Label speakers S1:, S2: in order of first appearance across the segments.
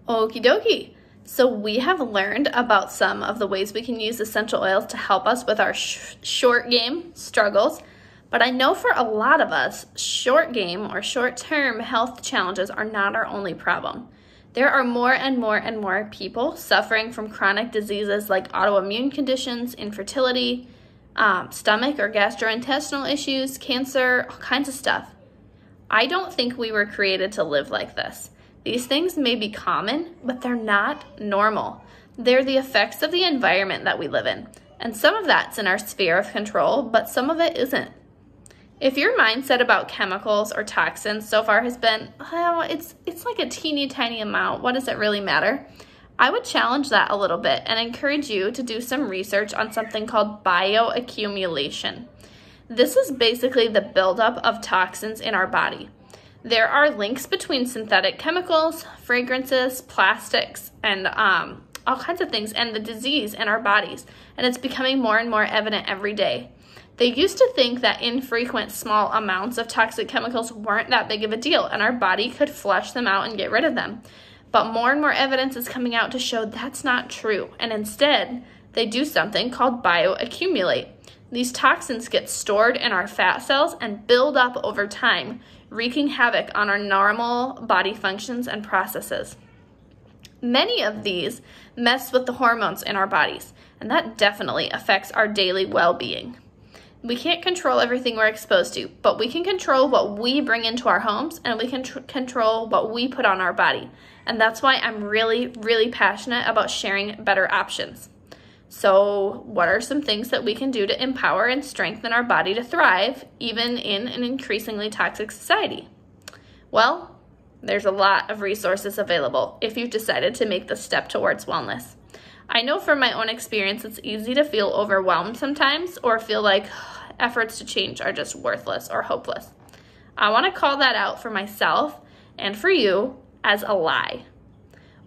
S1: Okie dokie. So we have learned about some of the ways we can use essential oils to help us with our short game struggles. But I know for a lot of us, short game or short-term health challenges are not our only problem. There are more and more and more people suffering from chronic diseases like autoimmune conditions, infertility, stomach or gastrointestinal issues, cancer, all kinds of stuff. I don't think we were created to live like this. These things may be common, but they're not normal. They're the effects of the environment that we live in. And some of that's in our sphere of control, but some of it isn't. If your mindset about chemicals or toxins so far has been, oh, it's like a teeny tiny amount, what does it really matter? I would challenge that a little bit and encourage you to do some research on something called bioaccumulation. This is basically the buildup of toxins in our body. There are links between synthetic chemicals, fragrances, plastics, and all kinds of things, and the disease in our bodies, and it's becoming more and more evident every day. They used to think that infrequent small amounts of toxic chemicals weren't that big of a deal, and our body could flush them out and get rid of them. But more and more evidence is coming out to show that's not true, and instead, they do something called bioaccumulate. These toxins get stored in our fat cells and build up over time, wreaking havoc on our normal body functions and processes. Many of these mess with the hormones in our bodies, and that definitely affects our daily well-being. We can't control everything we're exposed to, but we can control what we bring into our homes, and we can control what we put on our body. And that's why I'm really, really passionate about sharing better options. So what are some things that we can do to empower and strengthen our body to thrive, even in an increasingly toxic society? Well, there's a lot of resources available if you've decided to make the step towards wellness. I know from my own experience it's easy to feel overwhelmed sometimes or feel like efforts to change are just worthless or hopeless. I want to call that out for myself and for you as a lie.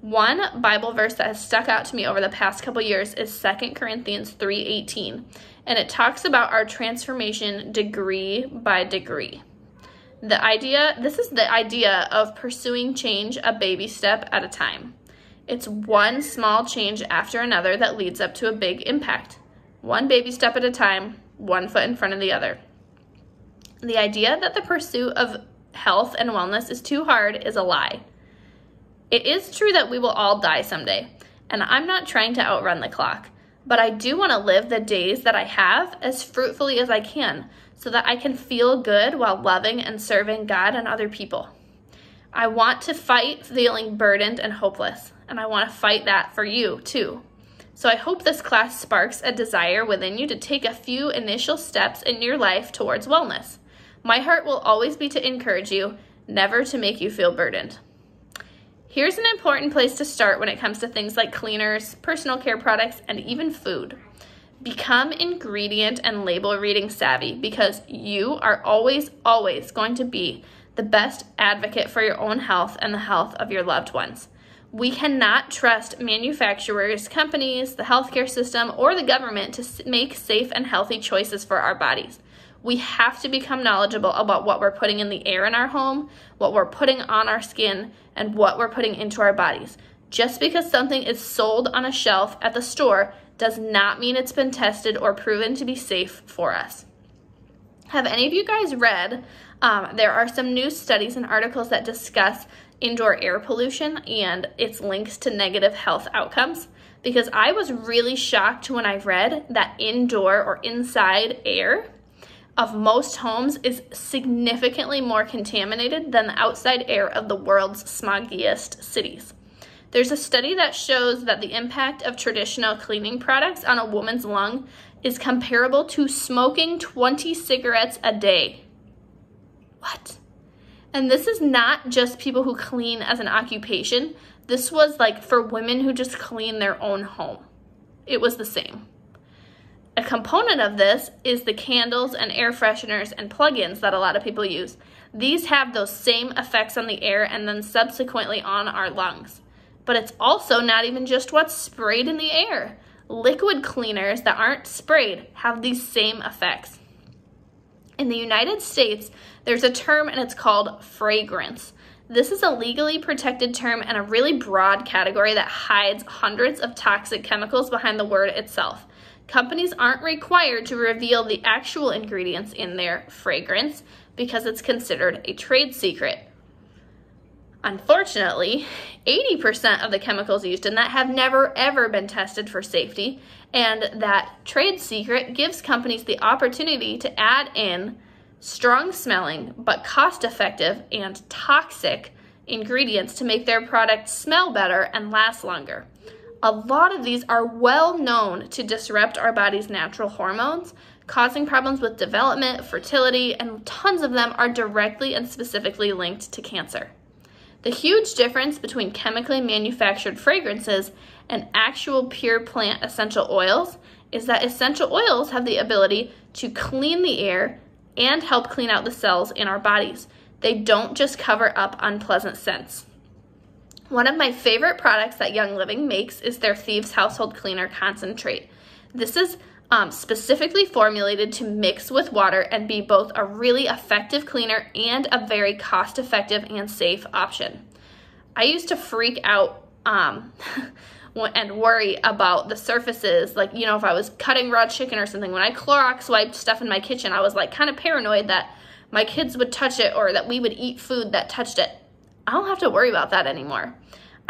S1: One Bible verse that has stuck out to me over the past couple years is 2 Corinthians 3:18, and it talks about our transformation degree by degree. This is the idea of pursuing change a baby step at a time. It's one small change after another that leads up to a big impact. One baby step at a time, one foot in front of the other. The idea that the pursuit of health and wellness is too hard is a lie. It is true that we will all die someday, and I'm not trying to outrun the clock, but I do want to live the days that I have as fruitfully as I can so that I can feel good while loving and serving God and other people. I want to fight feeling burdened and hopeless, and I want to fight that for you too. So I hope this class sparks a desire within you to take a few initial steps in your life towards wellness. My heart will always be to encourage you, never to make you feel burdened. Here's an important place to start when it comes to things like cleaners, personal care products, and even food. Become ingredient and label reading savvy because you are always, always going to be the best advocate for your own health and the health of your loved ones. We cannot trust manufacturers, companies, the healthcare system, or the government to make safe and healthy choices for our bodies. We have to become knowledgeable about what we're putting in the air in our home, what we're putting on our skin, and what we're putting into our bodies. Just because something is sold on a shelf at the store does not mean it's been tested or proven to be safe for us. Have any of you guys read, there are some new studies and articles that discuss indoor air pollution and its links to negative health outcomes? Because I was really shocked when I read that indoor or inside air of most homes is significantly more contaminated than the outside air of the world's smoggiest cities. There's a study that shows that the impact of traditional cleaning products on a woman's lung is comparable to smoking 20 cigarettes a day. What? And this is not just people who clean as an occupation. This was like for women who just clean their own home. It was the same. A component of this is the candles and air fresheners and plug-ins that a lot of people use. These have those same effects on the air and then subsequently on our lungs. But it's also not even just what's sprayed in the air. Liquid cleaners that aren't sprayed have these same effects. In the United States, there's a term and it's called fragrance. This is a legally protected term and a really broad category that hides hundreds of toxic chemicals behind the word itself. Companies aren't required to reveal the actual ingredients in their fragrance because it's considered a trade secret. Unfortunately, 80% of the chemicals used in that have never ever been tested for safety, and that trade secret gives companies the opportunity to add in strong smelling but cost-effective and toxic ingredients to make their products smell better and last longer. A lot of these are well known to disrupt our body's natural hormones, causing problems with development, fertility, and tons of them are directly and specifically linked to cancer. The huge difference between chemically manufactured fragrances and actual pure plant essential oils is that essential oils have the ability to clean the air and help clean out the cells in our bodies. They don't just cover up unpleasant scents. One of my favorite products that Young Living makes is their Thieves Household Cleaner Concentrate. This is specifically formulated to mix with water and be both a really effective cleaner and a very cost-effective and safe option. I used to freak out and worry about the surfaces, like, you know, if I was cutting raw chicken or something, when I Clorox wiped stuff in my kitchen, I was like kind of paranoid that my kids would touch it or that we would eat food that touched it. I don't have to worry about that anymore.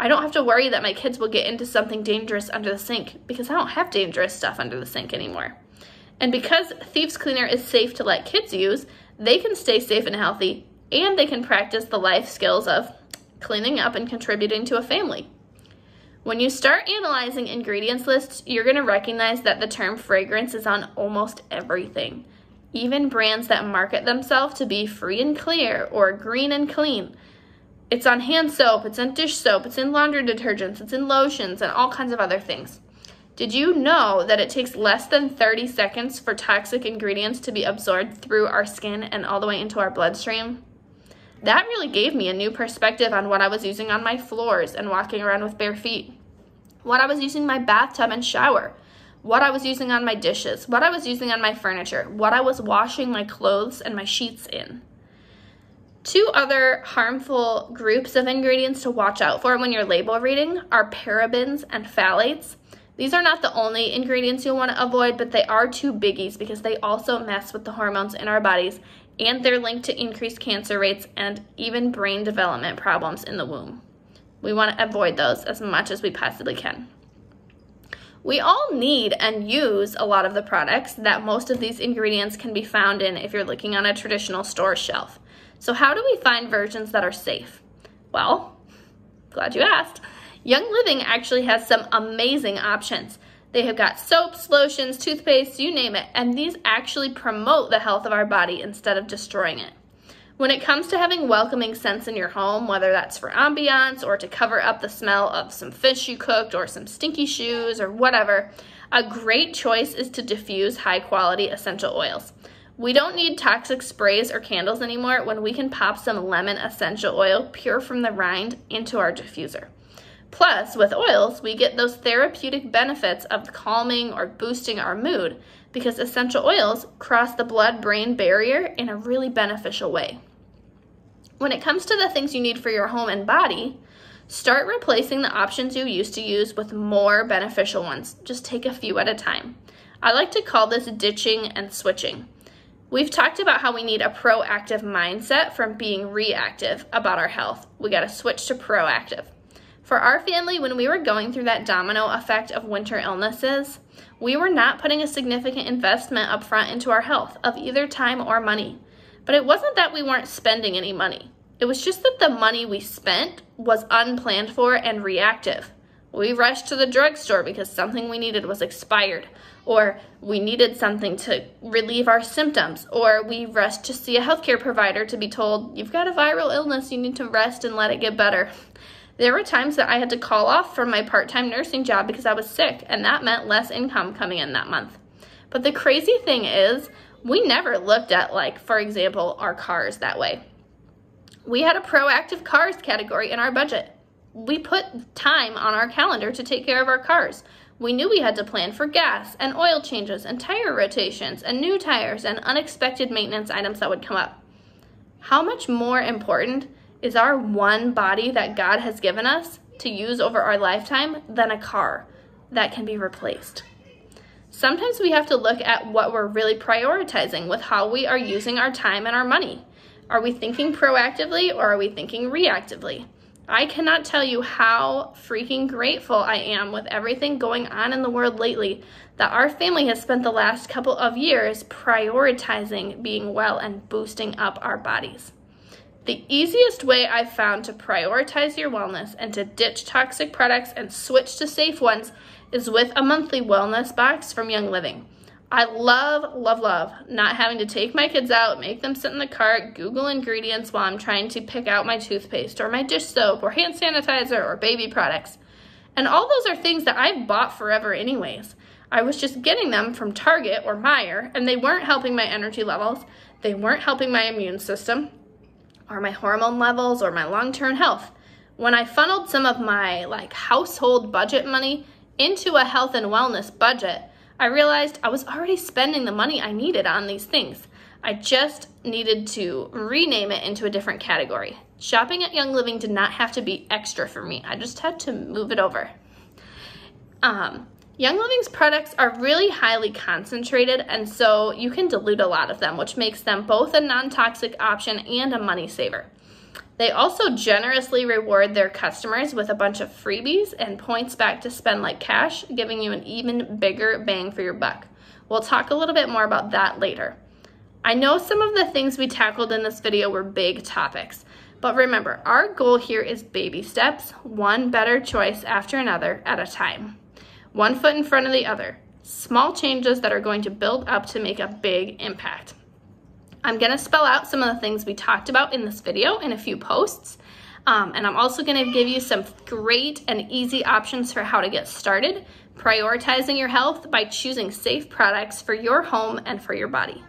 S1: I don't have to worry that my kids will get into something dangerous under the sink because I don't have dangerous stuff under the sink anymore. And because Thieves Cleaner is safe to let kids use, they can stay safe and healthy, and they can practice the life skills of cleaning up and contributing to a family. When you start analyzing ingredients lists, you're going to recognize that the term fragrance is on almost everything. Even brands that market themselves to be free and clear or green and clean. It's on hand soap, it's on dish soap, it's in laundry detergents, it's in lotions, and all kinds of other things. Did you know that it takes less than 30 seconds for toxic ingredients to be absorbed through our skin and all the way into our bloodstream? That really gave me a new perspective on what I was using on my floors and walking around with bare feet, what I was using in my bathtub and shower, what I was using on my dishes, what I was using on my furniture, what I was washing my clothes and my sheets in. Two other harmful groups of ingredients to watch out for when you're label reading are parabens and phthalates. These are not the only ingredients you'll want to avoid, but they are two biggies because they also mess with the hormones in our bodies, and they're linked to increased cancer rates and even brain development problems in the womb. We want to avoid those as much as we possibly can. We all need and use a lot of the products that most of these ingredients can be found in if you're looking on a traditional store shelf. So how do we find versions that are safe? Well, glad you asked. Young Living actually has some amazing options. They have got soaps, lotions, toothpaste, you name it, and these actually promote the health of our body instead of destroying it. When it comes to having welcoming scents in your home, whether that's for ambiance or to cover up the smell of some fish you cooked or some stinky shoes or whatever, a great choice is to diffuse high-quality essential oils. We don't need toxic sprays or candles anymore when we can pop some lemon essential oil pure from the rind into our diffuser. Plus, with oils, we get those therapeutic benefits of calming or boosting our mood because essential oils cross the blood-brain barrier in a really beneficial way. When it comes to the things you need for your home and body, start replacing the options you used to use with more beneficial ones. Just take a few at a time. I like to call this ditching and switching. We've talked about how we need a proactive mindset from being reactive about our health. We got to switch to proactive. For our family, when we were going through that domino effect of winter illnesses, we were not putting a significant investment up front into our health of either time or money. But it wasn't that we weren't spending any money. It was just that the money we spent was unplanned for and reactive. We rushed to the drugstore because something we needed was expired, or we needed something to relieve our symptoms, or we rushed to see a healthcare provider to be told, you've got a viral illness, you need to rest and let it get better. There were times that I had to call off from my part-time nursing job because I was sick, and that meant less income coming in that month. But the crazy thing is, we never looked at, like, for example, our cars that way. We had a proactive cars category in our budget. We put time on our calendar to take care of our cars. We knew we had to plan for gas and oil changes and tire rotations and new tires and unexpected maintenance items that would come up. How much more important is our one body that God has given us to use over our lifetime than a car that can be replaced. Sometimes we have to look at what we're really prioritizing with how we are using our time and our money. Are we thinking proactively or are we thinking reactively? I cannot tell you how freaking grateful I am with everything going on in the world lately that our family has spent the last couple of years prioritizing being well and boosting up our bodies. The easiest way I've found to prioritize your wellness and to ditch toxic products and switch to safe ones is with a monthly wellness box from Young Living. I love, love, love not having to take my kids out, make them sit in the cart, Google ingredients while I'm trying to pick out my toothpaste or my dish soap or hand sanitizer or baby products. And all those are things that I've bought forever anyways. I was just getting them from Target or Meijer, and they weren't helping my energy levels, they weren't helping my immune system, or my hormone levels, or my long-term health. When I funneled some of my household budget money into a health and wellness budget, I realized I was already spending the money I needed on these things. I just needed to rename it into a different category. Shopping at Young Living did not have to be extra for me. I just had to move it over. Young Living's products are really highly concentrated, and so you can dilute a lot of them, which makes them both a non-toxic option and a money saver. They also generously reward their customers with a bunch of freebies and points back to spend like cash, giving you an even bigger bang for your buck. We'll talk a little bit more about that later. I know some of the things we tackled in this video were big topics, but remember, our goal here is baby steps, one better choice after another at a time. One foot in front of the other. Small changes that are going to build up to make a big impact. I'm going to spell out some of the things we talked about in this video in a few posts. And I'm also going to give you some great and easy options for how to get started prioritizing your health by choosing safe products for your home and for your body.